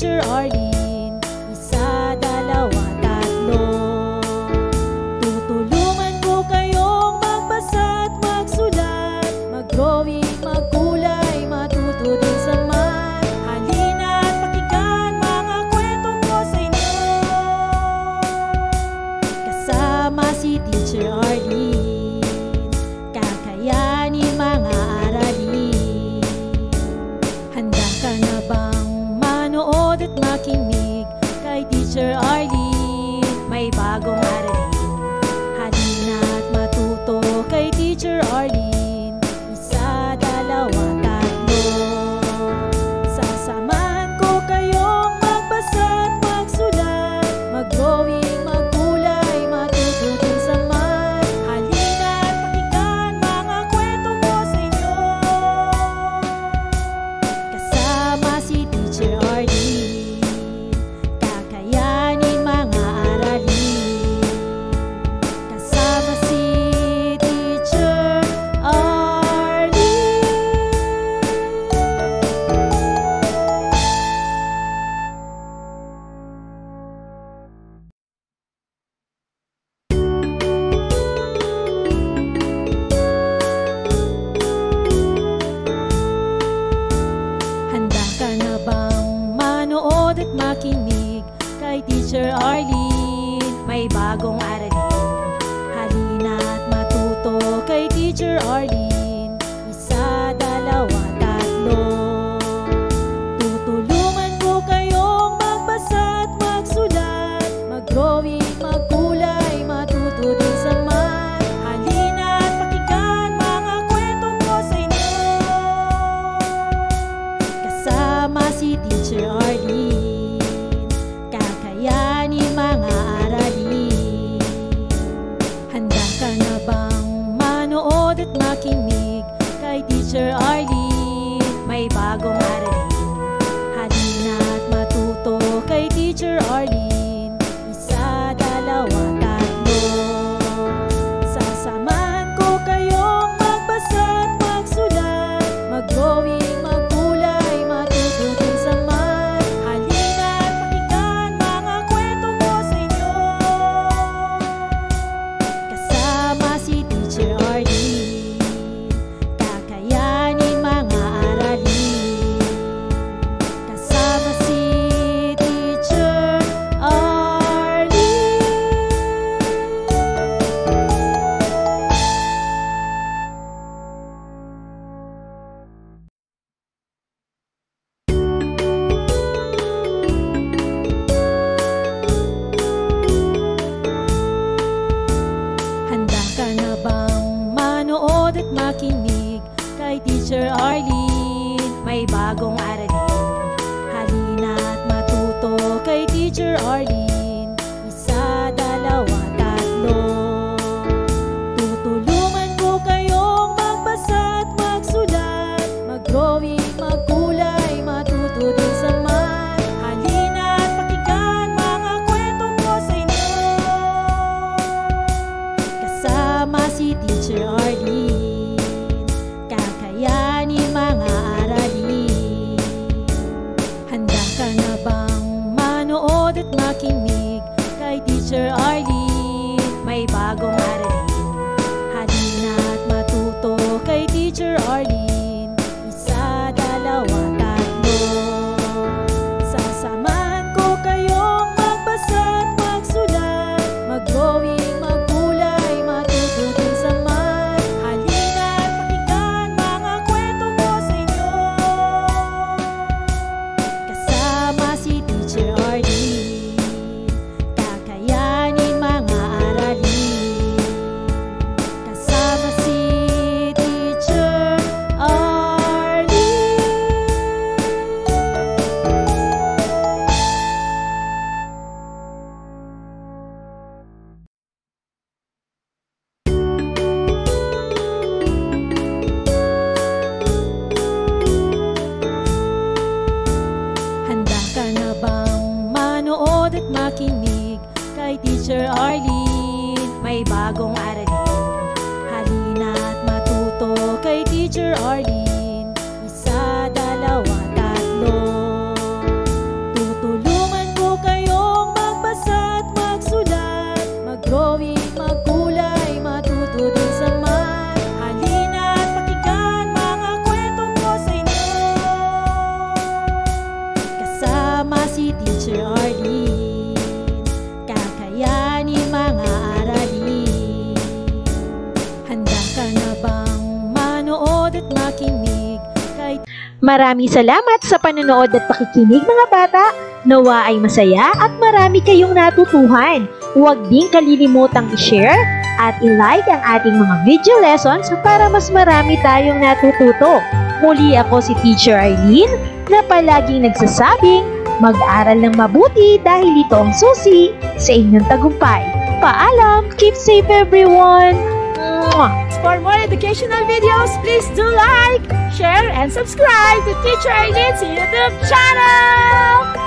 Teacher Arlene. Isa, dalawa, tatlo. Tutulungan ko kayong magbasa at magsulat, mag-drawing, magkulay, matuto din sa math. Halina at pakinggan mga kwento ko sa inyo. Kasama si Teacher Arlene, kakayanin mga aralin. Handa ka na bang manood at makinig kay Teacher Arlene? May bagong aralin. Halina at matuto kay Teacher Arlene. Isa, dalawa, tatlo. Sasamahan ko kayong magbasa at magsulat, mag-drawing, magkulay, matuto din sa math. Halina at pakinggan mga kwento ko sa inyo. Kasama si Teacher Arlene, kakayanin mga aralin. Kasama si Teacher Arlene. Handa ka na bang manood at makinig kay Teacher Arlene? May bagong aralin. Halina at matuto kay Teacher Arlene. Isa, dalawa, tatlo. Tutulungan ko kayong magbasa at magsulat, mag-drawing, magkulay, matuto din sa math. Halina at pakinggan mga kwento ko sa inyo. Kasama si Teacher Arlene, kakayanin mga aralin. Handa ka na bang manood at makinig kay Teacher Arlene? May bagong aralin. Halina at matuto kay Teacher Arlene. Isa, dalawa, tatlo. Sasamahan ko kayong magbasa at magsulat, mag-drawing, magkulay, matuto din sa math. Halina at pakinggan mga kwento ko sa inyo. Kasama si Teacher Arlene, kakayanin mga aralin. Kasama si Teacher Arlene. Handa ka na bang manood at makinig kay Teacher Arlene? May bagong aralin. Halina at matuto kay Teacher Arlene. Isa, dalawa, tatlo. Tutulungan ko kayong magbasa at magsulat, mag-drawing, magkulay, matuto din sa math. Halina at pakinggan mga kwento ko sa inyo. Kasama si Teacher Arlene, kakayanin mga aralin. Handa ka na bang manood at makinig kay Teacher Arlene? May bagong aralin. Halina at matuto kay Teacher Arlene. Isa, dalawa, tatlo. Sasamahan ko kayong magbasa at magsulat, mag-drawing, magkulay, matuto din sa math. Halina at pakinggan mga kwento ko sa inyo. Kasama si Teacher Arlene, kakayanin mga aralin. Kasama si Teacher Arlene. Handa ka na bang manood at makinig kay Teacher Arlene? May bagong aralin. Halina at matuto kay Teacher Arlene. Isa, dalawa, tatlo. manood at makinig. Maraming salamat sa panonood at pakikinig mga bata. Nawa ay masaya at marami kayong natutuhan. Huwag din kalilimutang i-share at i-like ang ating mga video lessons para mas marami tayong natututo. Muli ako si Teacher Arlene na palaging nagsasabing mag-aral ng mabuti dahil ito ang susi sa inyong tagumpay. Paalam! Keep safe everyone! For more educational videos, please do like, share, and subscribe to Teacher Arlene's YouTube channel!